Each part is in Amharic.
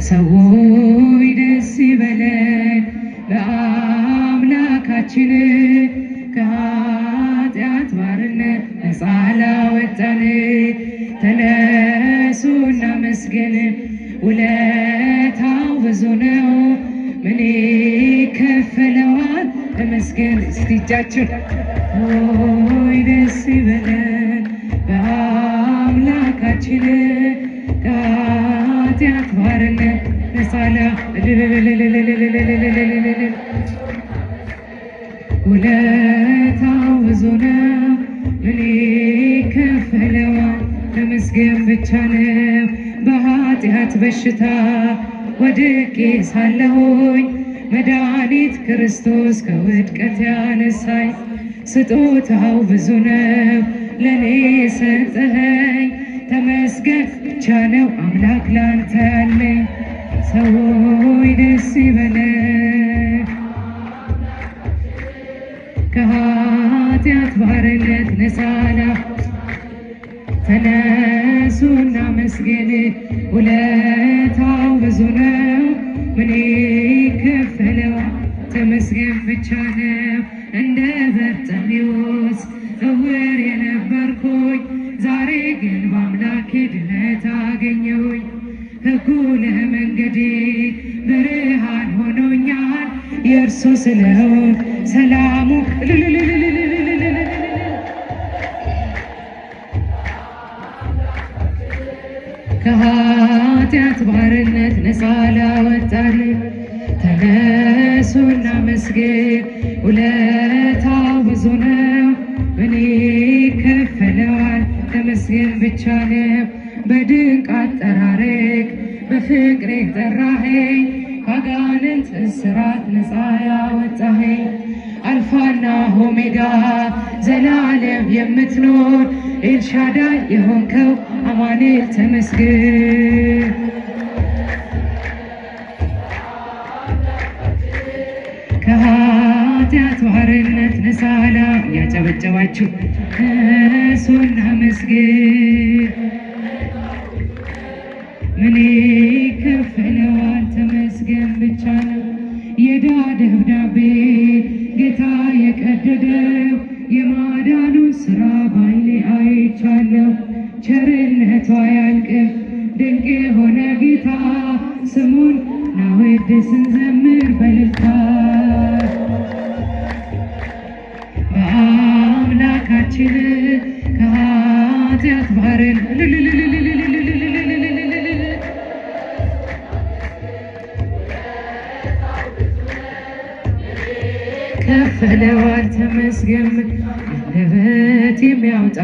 ሰዎች ደስ ይበለን በአምላካችን ከኃጢአት ባርነት ነፃ ላወጣን። ተነሱ እናመስግን ውለታው ብዙ ነው ምን ይከፈለዋል ተመስገን። እስቲ እጃችን ሆይ ደስ ይበለን በአምላካችን ከኃጢአት ባርነት ነፃ ውለታው ብዙ ነው ምን ይከፈለዋል ተመስገን ብቻ ነው። በኃጢአት በሽታ ወድቄ ሳለሁኝ መድኃኒት ክርስቶስ ከውድቀት ያነሳኝ። ስጦታው ብዙ ነው ለእኔ የሰጠኸኝ ተመስገን ብቻ ነው አምላክ ላንተ ያለኝ። ሰዎች ደስ ይበለን ከኃጢአት ባርነት ነፃ ተነሱ እናመስግን ውለታው ብዙ ነው ምን ይከፈለዋል ተመስገን ብቻ ነው። እንደ በርጤሜዎስ እውር የነበርኩኝ ዛሬ ግን በአምላኬ ድነት አገኘሁኝ። ሕጉ ለመንገዴ ብርሃን ሆኖኛል የእርሱ ስለሆን ሰላሙ ከኃጢአት ባርነት ነፃ ላወጣን። ተነሱ እናመስግን ውለታው ብዙ ነው ምን ይከፈለዋል ተመስገን ብቻ ነው። በድንቅ አጠራረግ በፍቅሬ ጠራኸኝ ከአጋንንት እስራት ነፃ ያወጣኸኝ። አልፋና ኦሜጋ ዘላለም የምትኖር ኤልሻዳይ የሆንከው አማኑኤል ተመስገን። ከኃጢአት ባርነት ነፃ እያጨበጨባችሁ እሱን እናመስግን ምን ይከፈለዋል ተመስገን ብቻ ነው። የዕዳ ደብዳቤ ጌታ የቀደደው የማዳኑ ሥራ ባይኔ አይቻለሁ። ቸርነቱ አያልቅም ድንቅ የሆነ ጌታ ስሙን ናወድስ እንዘምር በእልልታ። በአምላካችን ከኃጢአት ባርን ከፈለዋል ተመስገን። አንደበት የሚያወጣ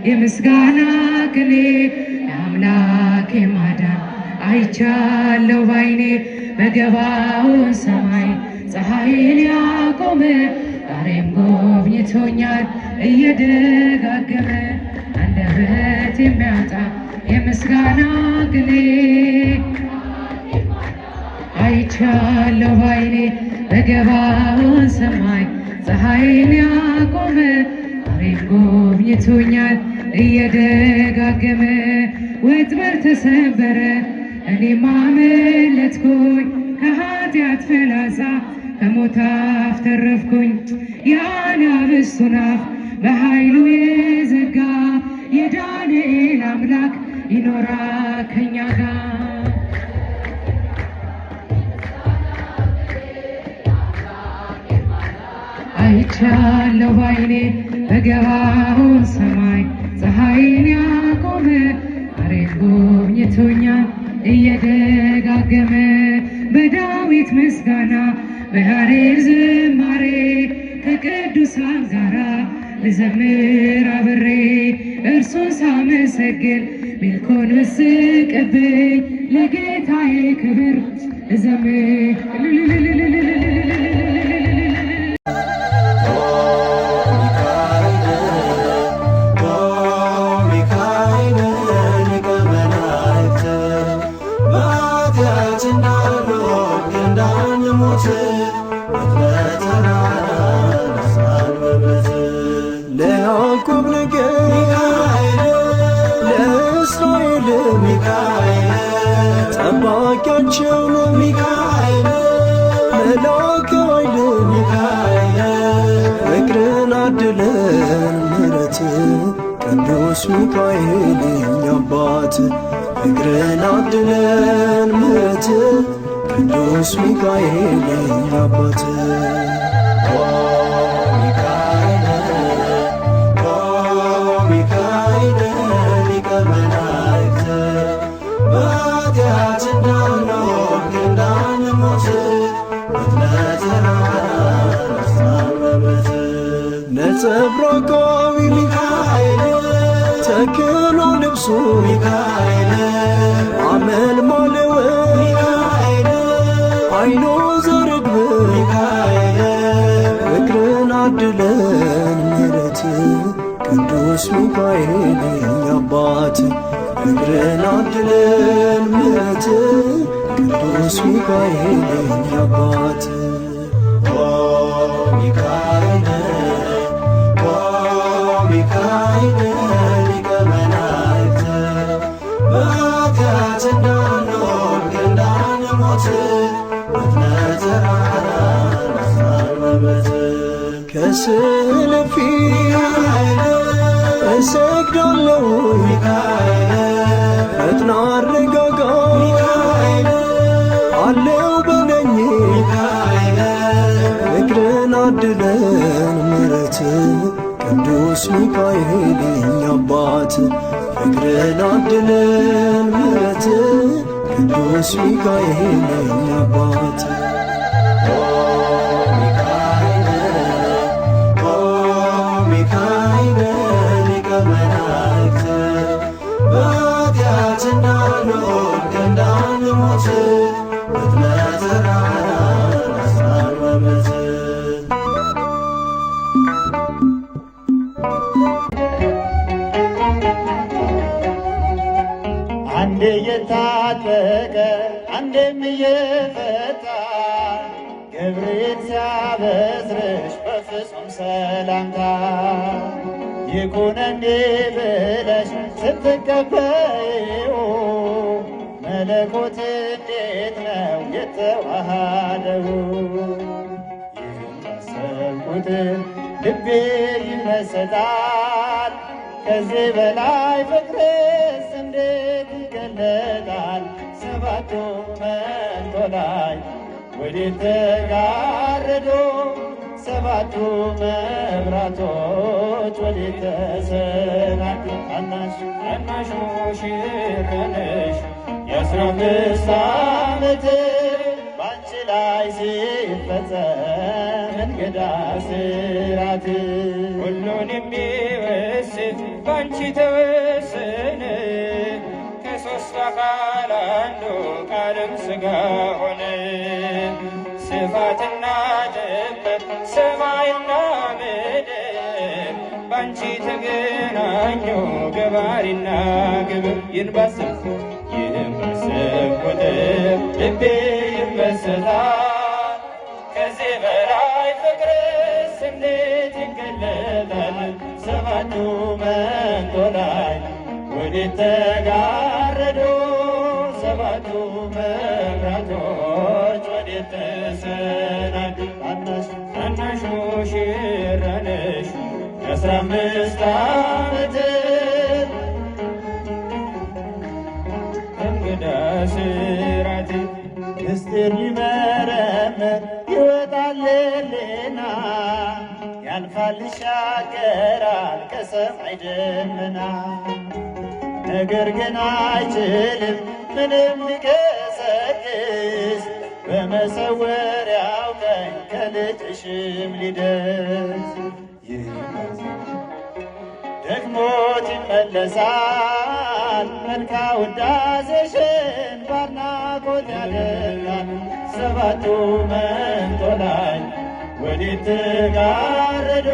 የምስጋና ቅኔ የአምላኬ ማዳን አይቻለሁ ባይኔ። በገባውን ሰማይ ፀሐይን ያቆመ ዛሬም ጎብኝቶኛል እየደጋገመ። አንደበት የሚያወጣ የምስጋና ቅኔ አይቻለሁ ባይኔ። በገባውን ሰማይ ፀሐይን ያቆመ ዛሬም ጎብኝቶኛል እየደጋገመ። ወጥመድ ተሰበረ እኔም አመለጥኩኝ ከኃጢአት ፍላጻ ከሞት አፍ ተረፍኩኝ። የአናብስቱን አፍ በኃይሉ የዘጋ የዳንኤል አምላክ ይኖራል ከእኛ ጋር። አይቻለሁ ባይኔ በገባውን ሰማይ ፀሐይን ያቆመ ዛሬም ጎብኝቶኛል እየደጋገመ። በዳዊት ምስጋና በያሬድ ዝማሬ ከቅዱሳን ጋራ ልዘምር አብሬ። እርሱን ሳመሰግን ሚልኮን ብስቅብኝ ለጌታዬ ክብር እዘምር። ለያዕቆብ ነገድ ለእስራኤል ሚካኤል ጠባቂያቸው ናቸው ሚካኤል መላከ ኃይል ሚካኤል ፍቅርን አድለን ምሕረት ቅዱስ ሚካኤል የኛ አባት ፍቅርን አድለን ምሕረት ቅዱስ ሚካኤል የኛ አባት ነጸብራቃዊ ሚካኤል ተክኖ ልብሱ ሚካኤል አመልማለወ ሚካኤል አይኖ ዘርግብ ሚካኤል ፍቅርን አድለን ምሕረት ቅዱስ ሚካኤል የኛ አባት ፍቅርን አድለን ምሕረት ቅዱስ ሚካኤል የኛ አባት ሚካኤል ሚካኤል ሊቀ መላእክት በኃጢአት እንዳንወድቅ እንዳንሞት ከስዕል ፊት እሰግዳለሁ ሚካኤል ፈጥና አረጋጋ ሚካኤል አለው በለኝ ሚካኤል ፍቅርን አድለን ምሕረት ቅዱስ ሚካኤል የኛ አባት ፍቅርን አድለን ምሕረት ቅዱስ ሚካኤል የኛ አባት ሚካኤል ሊቀ መላእክት በኃጢአት እንዳንወድቅ እንዳንሞት አንዴ እየታጠቀ አንዴም እየፈታ ገብርኤል ሲያበስርሽ በፍጹም ሰላምታ ይኩነኒ ብለሽ ስትቀበይው መለኮት እንዴት ነው የተዋሃደው? ይህን ባሰብኩት ልቤ ይመሰጣል። ከዚህ በላይ ፍቅርስ እንዴት ይገለጣል? ሰባቱ መንጦላዕት ወዴት ተጋረዱ? ሰባቱ መብራቶች ወዴት ተሰናዱ? ታናሽ ሙሽራ ነሽ የ15 ዓመት ባንቺ ላይ ሲፈጸም እንግዳ ስራት ሁሉን የሚወስድ ባንቺ ተወሰነ። ከሦስት አካል አንዱ ቃልም ሥጋ ሆነ። ስፋትና ጥበት ሰማይና ምድር ባንቺ ተገናኙ ገባሪና ግብር። ይህን ባሰብኩት ልቤ ይመሰጣል። ከዚህ በላይ ፍቅርስ እንዴት ይገለጣል? ሰባቱ መንጦላዕት ወዴት ተጋረዱ? ሰባቱ መብራቶች ወዴት ተሰናዱ? ታናሽ ሙሽራ ነሽ የ15 ዓመት እንግዳ ስራት ምስጢር ሊመረምር ይወጣልና ያልፋል ይሻገራል ከሰማይ ደመና። ነገር ግን አይችልም ምንም ሊገሰግስ በመሰወሪያው ቀኝ ከልጅሽም ሊደርስ። ደክሞት ይመለሳል መልካ ውዳሴሽን ባድናቆት ያደርጋል። ሰባቱ መንጦላዕት ወዴት ተጋረዱ?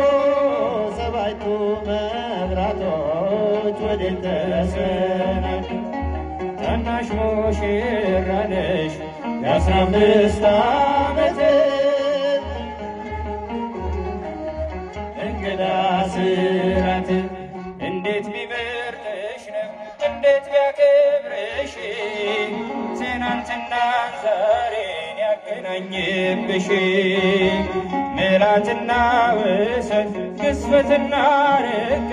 ሰባቱ መብራቶች ወዴት ተሰናዱ? ታናሽ ሙሽራ ነሽ የ15 ዓመት እንግዳ ስራት እንዴት ቢመርጥሽ ነው እንዴት ቢያከብርሽ ትናንት ትናንትና ዛሬን ያገናኝብሽ ምራትና ውሰት ግዝፈትና ርቅ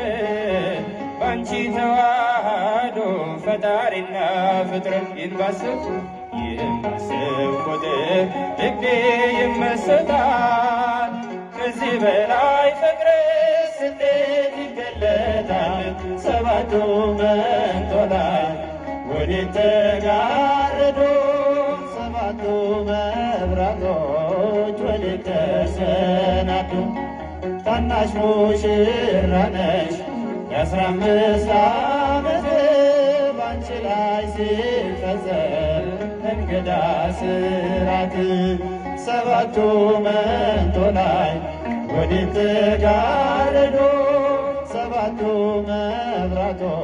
ባንቺ ተዋህዶ ፈጣሪና ፍጥረት ይንባስብ ቁጥር ልቤ ይመሰጣል። ከዚህ በላይ ፍቅር እንዴት ይገለጣል? ሰባቱ መንጦላዕት ወዴት ተጋረዱ? ሰባቱ መብራቶች ወዴት ተሰናዱ? ታናሽ ሙሽራ ነሽ የ15 ዓመት ባንቺ ላይ ሲፈጸም እንግዳ ስራት ሰባቱ መንጦላዕት ወዴት ተጋረዱ? ሰባቱ መብራቶች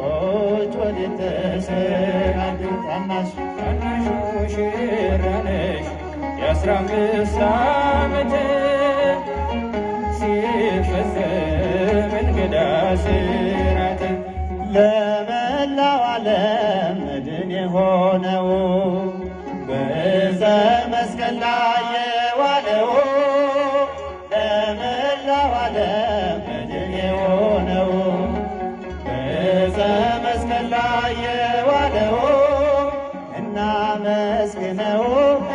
ወዴት ተሰናዱ? ታናሽ ሙሽራ ነሽ የ15 ዓመት ሲፈጸም እንግዳ ስራት ለመላው ዓለም መድን የሆነው በዕፀ መስቀል ላይ የዋለው ለመላው ዓለም መድን የሆነው በዕፀ መስቀል ላይ የዋለው እናመስግነው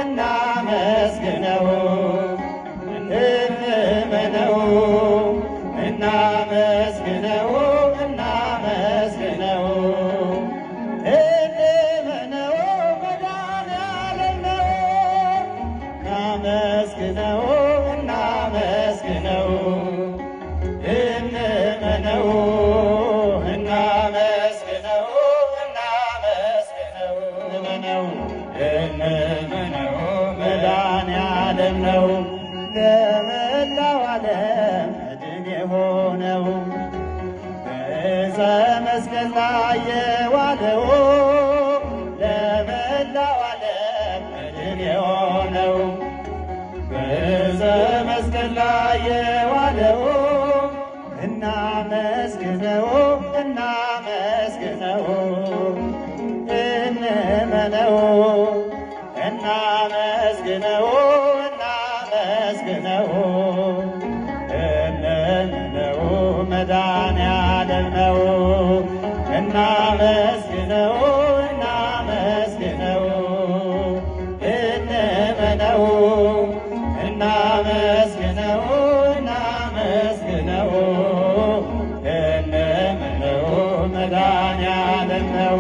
እናመስግነው እንመነው እናመስግነው እናመስግነው እንመነው መድኃኔዓለም ነው። እናመስግነው እናመስግነው እንመነው እናመስግነው እናመስግነው እንመነው መድኃኔዓለም ነው። ለመላው ዓለም መድን የሆነው በዕፀ መስቀል ላይ የዋለው ለመላው ዓለም መድን የሆነው በዕፀ መስቀል ላይ የዋለው እናመስግነው እናመስግነው እንመነው እናመስግነው እናመስግነው እንመነው መድኃኔዓለም ነው። እናመስግነው እናመስግነው እንመነው እናመስግነው እናመስግነው እንመነው መድኃኔዓለም ነው።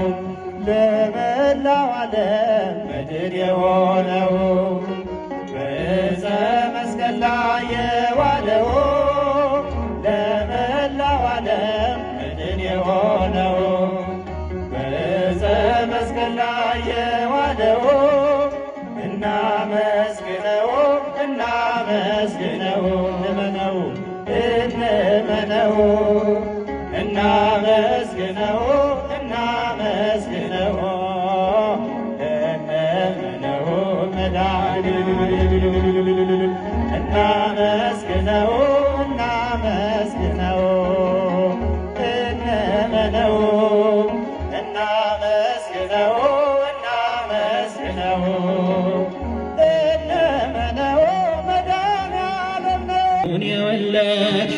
ለመላው ዓለም መድን የሆነው በዕፀ መስቀል ላይ የዋለው ለመላው ዓለም መድን የሆነው በዕፀ መስቀል ላይ የዋለው እናመስግነው እናመስግነው እንመነው እንመነው እናመስግነው እናመስግነው እንመነው መድኃኔዓለም እናመስግነው እናመስግነው እንመነው እናመስግነው እናመስግነው እንመነው መድኃኔዓለም ነው። የወለድሽ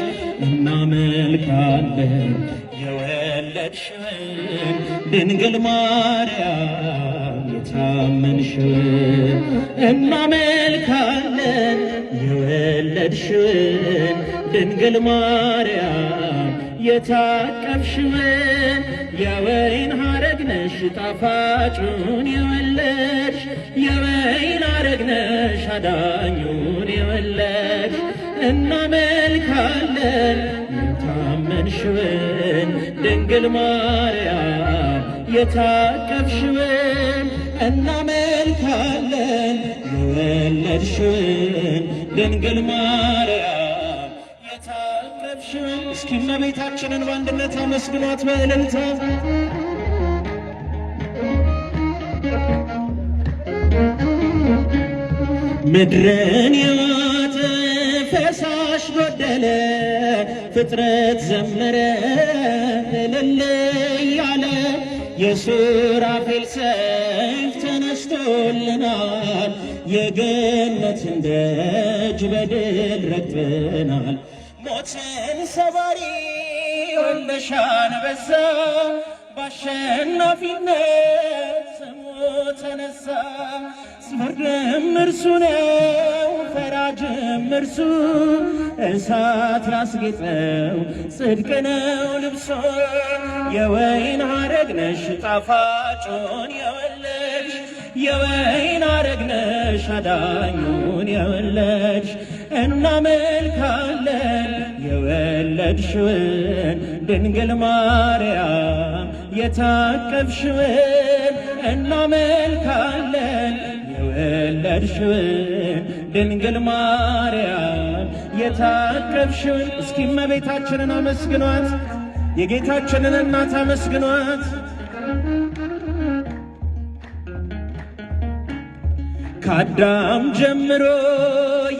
እናመልካለን የወለድሽውን ድንግል ማርያም የታመንሽውን እናመልካለን የወለድሽውን ድንግል ማርያም የታቀፍሽውን የወይን ሐረግ ነሽ ጣፋጩን የወለድሽ የወይን ሐረግ ነሽ አዳኙን የወለድሽ እናመልካለን የታመንሽውን ድንግል ማርያም የታቀፍሽውን እናመልካለን የወለድሽውን ድንግል ማርያም የታቀፍሽውን። እስኪ እመቤታችንን በአንድነት አመስግኗት በእልልታ። ምድርን የዋጠ ፈሳሽ ጎደለ ፍጥረት ዘመረ እልል እያለ የሱራፌል ሰይፍ ተነስቶልናል። የገነትን ደጅ በድል ረግጠናል። ሞትን ሰባሪ ወለሻ አንበሳ በአሸናፊነት ስሙ ተነሳ። ፍርድም እርሱ ነው ፈራጅም እርሱ እሳት ያስጌጠው ጽድቅ ነው ልብሶ። የወይን ሐረግ ነሽ ጣፋጩን የወለድሽ የወይን ሐረግ ነሽ አዳኙን የወለድሽ እናመልካለን የወለድሽውን ድንግል ማርያም የታቀፍሽውን እናመልካለን የወለድሽውን ድንግል ማርያም የታቀፍሽውን። እስኪ እመቤታችንን አመስግኗት፣ የጌታችንን እናት አመስግኗት። ከአዳም ጀምሮ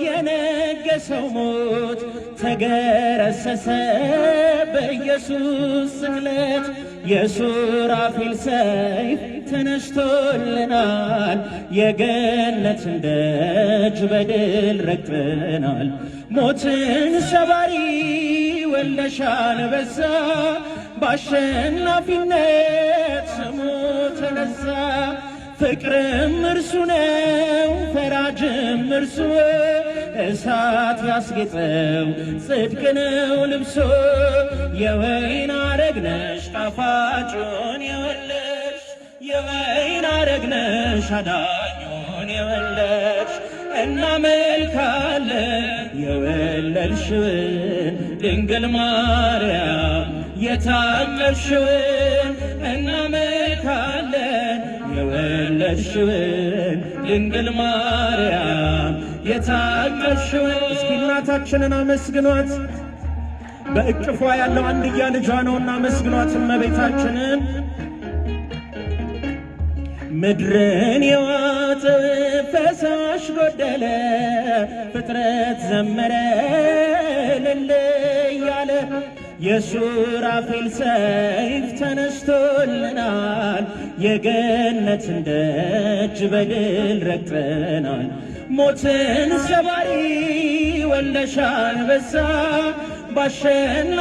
የነገሰው ሞት ተገረሰሰ በኢየሱስ ስቅለት። የሱራፌል ሰይፍ ተነስቶልናል። የገነትን ደጅ በድል ረግጠናል። ሞትን ሰባሪ ወለሻ አንበሳ በአሸናፊነት ስሙ ተነሳ። ፍቅርም እርሱ ነው ፈራጅም እርሱ እሳት ያስጌጠው ጽድቅ ነው ልብሶ። የወይን ሐረግ ነሽ ጣፋጩን የወለድሽ የወይን ሐረግ ነሽ አዳኙን የወለድሽ እናመልካለን የወለድሽውን ድንግል ማርያም የታቀፍሽውን እናመልካለን የወለድሽውን ድንግል ማርያም የታቀፍሽውን። እስኪ እናታችንን አመስግኗት። በእቅፏ ያለው አንድያ ልጇ ነውና አመስግኗት እመቤታችንን። ምድርን የዋጠው ፈሳሽ ጎደለ፣ ፍጥረት ዘመረ እልል እያለ። የሱራፌል ሰይፍ ተነስቶልናል። የገነትን ደጅ በድል ረግጠናል። ሞትን ሰባሪ ወለሻ አንበሳ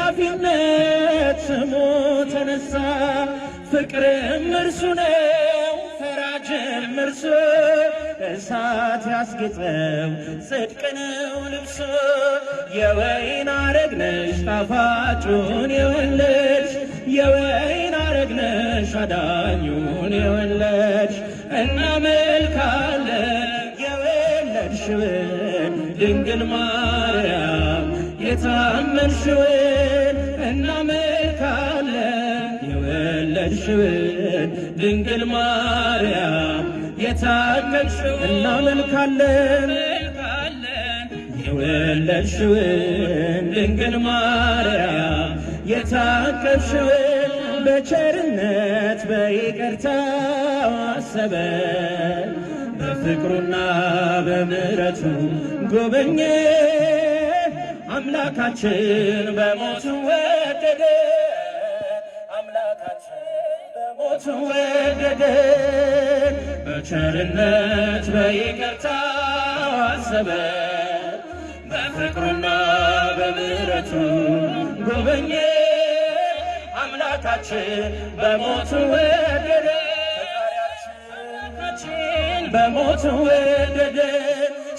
በአሸናፊነት ስሙ ተነሳ። ፍቅርም እርሱ ነው ፈራጅም እርሱ እሳት ያስጌጠው ጽድቅ ነው ልብሶ። የወይን ሐረግ ነሽ ጣፋጩን የወለድሽ የወይን ሐረግ ነሽ አዳኙን የወለድሽ እናመልካለን የወለድሽውን ድንግል ማርያም የታመንሽውን እናመልካለን የወለድሽውን ድንግል ማርያም የታቀፍሽውን እናመልካለን የወለድሽውን ድንግል ማርያም የታቀፍሽውን። በቸርነት በይቅርታው አሰበን በፍቅሩና በምሕረቱ ጎበኘ። አምላካችን በሞቱ ወደደ አምላካችን በሞቱ ወደደ። በቸርነት በይቅርታው አሰበን በፍቅሩና በምሕረቱ ጎበኘ። አምላካችን በሞቱ ወደደ አምላካችን በሞቱ ወደደ።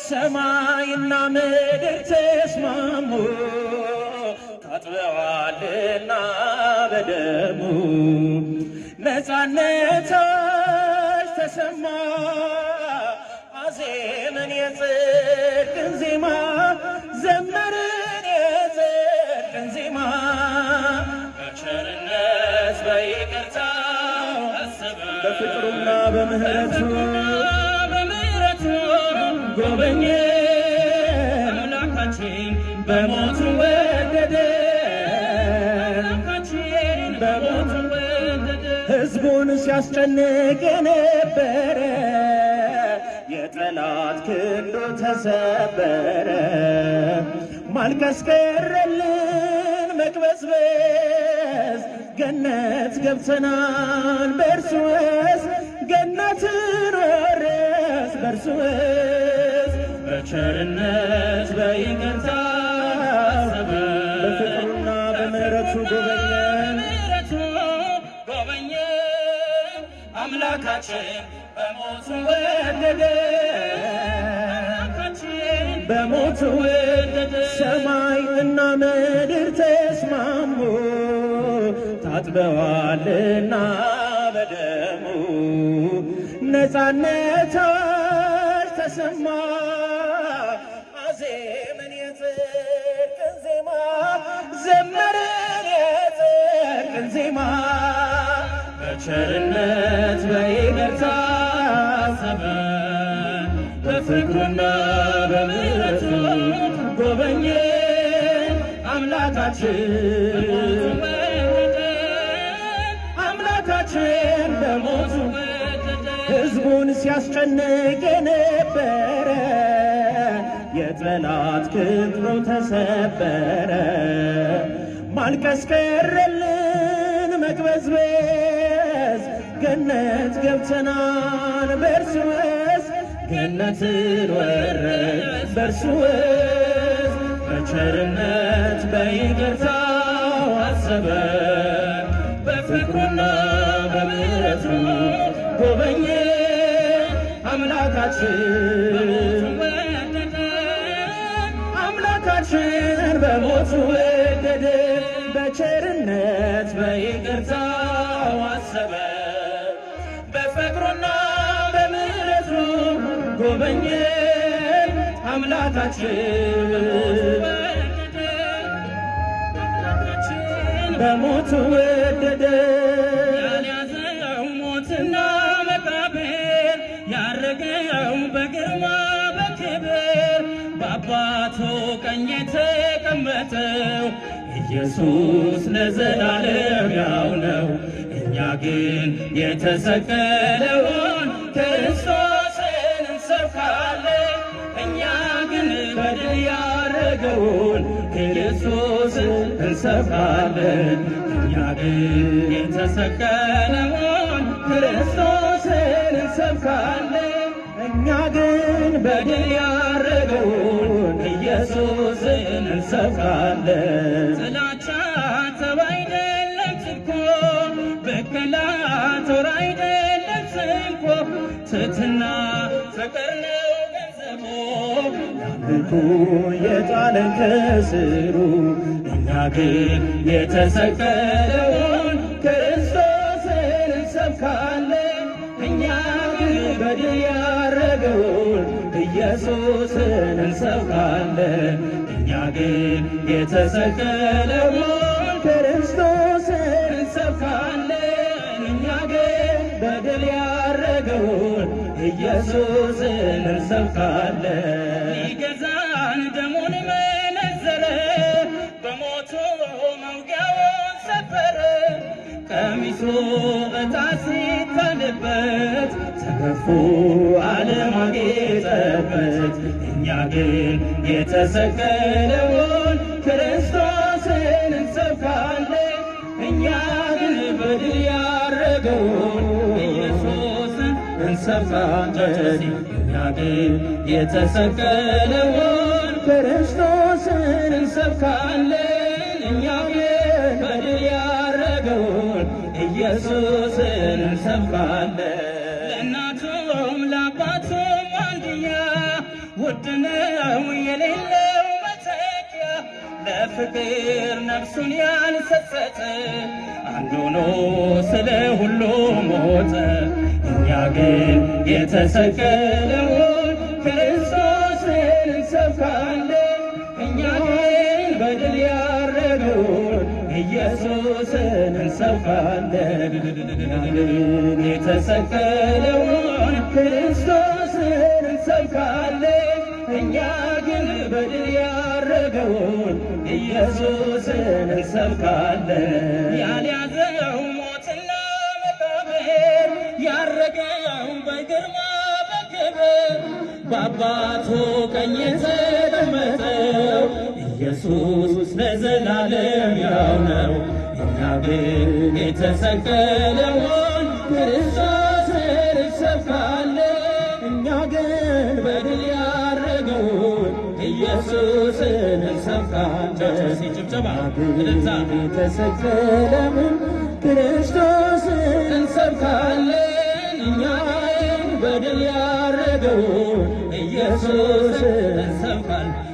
ሰማይና ምድር ተስማሙ ታጥበዋልና በደሙ። ነፃነቶች ተሰማ አዜምን የጽድቅን ዜማ ዘመርን የጽድቅን ዜማ። በቸርነት በይቅርታው አሰበን በፍቅሩና በምሕረቱ ጎበኘ። አምላካችን በሞቱ ወደደ አምላካችን በሞቱ ወደደ። ሕዝቡን ሲያስጨንቅ የነበረ የጠላት ክንዱ ተሰበረ። ማልቀስ ቀረልን መቅበዝበዝ ገነት ገብተናል በእርሱ ውስጥ ገነትን ወረስ በእርሱ ውስጥ በቸርነት በይቅርታ በፍቅሩና በምሕረቱ ጎበኘን አምላካችን በሞቱ ወደደ በሞቱ ወደደ ሰማይ እና ምድር ተስማሙ ታጥበዋልና በደሙ ነፃነታች ተሰማ አዜምን የጽድቅን ዜማ ዘመርን የጽድቅን ዜማ በቸርነት በይቅርታ አሰበን በፍቅሩና በምሕረቱ ጎበኘን አምላካችን በሞቱ ሕዝቡን ሲያስጨንቅ የነበረ የጠላት ክንዱ ተሰበረ። ማልቀስ ቀረልን መቅበዝበዝ ገነት ገብተናል በእርሱ ውስጥ ገነትን ወረስ በእርሱ ውስጥ በቸርነት በይቅርታው አሰበን በፍቅሩና በምሕረቱ ጎበኘን አምላካችን በሞቱ ወደደ በቸርነት በይቅርታው አሰበን በፍቅሩና በምሕረቱ ጎበኘን አምላካችን በሞቱ ወደደ ያልያዘው ሞትና መቃብር ያረገው በግርማ በክብር በአባቱ ቀኝ የተቀመጠው ኢየሱስ ለዘላለም ያው ነው። እኛ ግን የተሰቀለውን ክርስቶስን እንሰብካለን። እኛ ግን በድል ያረገውን ኢየሱስን እንሰብካለን። እኛ ግን የተሰቀለውን ክርስቶስን እንሰብካለን። እኛ ግን በድል ያረገውን ኢየሱስን እንሰብካለን። ጥላቻ ጠብ አይደለም ጽድቆ በቀላ ጦር አይደለም ስንኮ ትሕትና ፍቅር ነው ገንዘቦ ያምልኩ የጣለን ከስሩ እኛ ግን የተሰቀለውን ክርስቶስን እንሰብካለን። እኛ ግን በድል ያረገውን ኢየሱስን እንሰብካለን። እኛ ግን የተሰቀለውን ክርስቶስን እንሰብካለን። እኛ ግን በድል ያረገውን ኢየሱስን እንሰብካለን። ሊገዛን ደሙን መነዘረ በሞቱ መውጊያውን ሰበረ። ቀሚሱ ዕጣ ሲጣልበት ተገፎ ዓለም አጌጠበት። እኛ ግን የተሰቀለውን ክርስቶስን እንሰብካለን። እኛ ግን በድል ያረገውን ኢየሱስን እንሰብካለን። እኛ ግን የተሰቀለውን ክርስቶስን እንሰብካለን። እኛ ግን በድል ያረገውን ኢየሱስን እንሰብካለን። ለእናቱም ለአባቱም አንድያ ውድ ነው የሌለው መተኪያ ለፍቅር ነፍሱን ያልሰጠ አንዱ ሆኖ ስለ ሁሉ ሞተ። እኛ ግን የተሰቀለውን ክርስቶስን እንሰብካለን። እኛ ግን በድል ያረገውን ኢየሱስን እንሰብካለን። የተሰቀለውን ክርስቶስን እንሰብካለን። እኛ ግን በድል ያረገውን ኢየሱስን እንሰብካለን። ያልያዘው ሞትና መቃብር ያረገው በግርማ በክብር በአባቱ ቀኝ የተቀመጠው ኢየሱስ ለዘላለም ያው ነው። እኛ እኛ ግን የተሰቀለውን ክርስቶስን እንሰብካለን። እኛ ግን በድል ያረገውን ኢየሱስን እንሰብካለን። የተሰቀለውን ክርስቶስን እንሰብካለን። እኛ ግን በድል ያረገውን ኢየሱስን እንሰብካለን።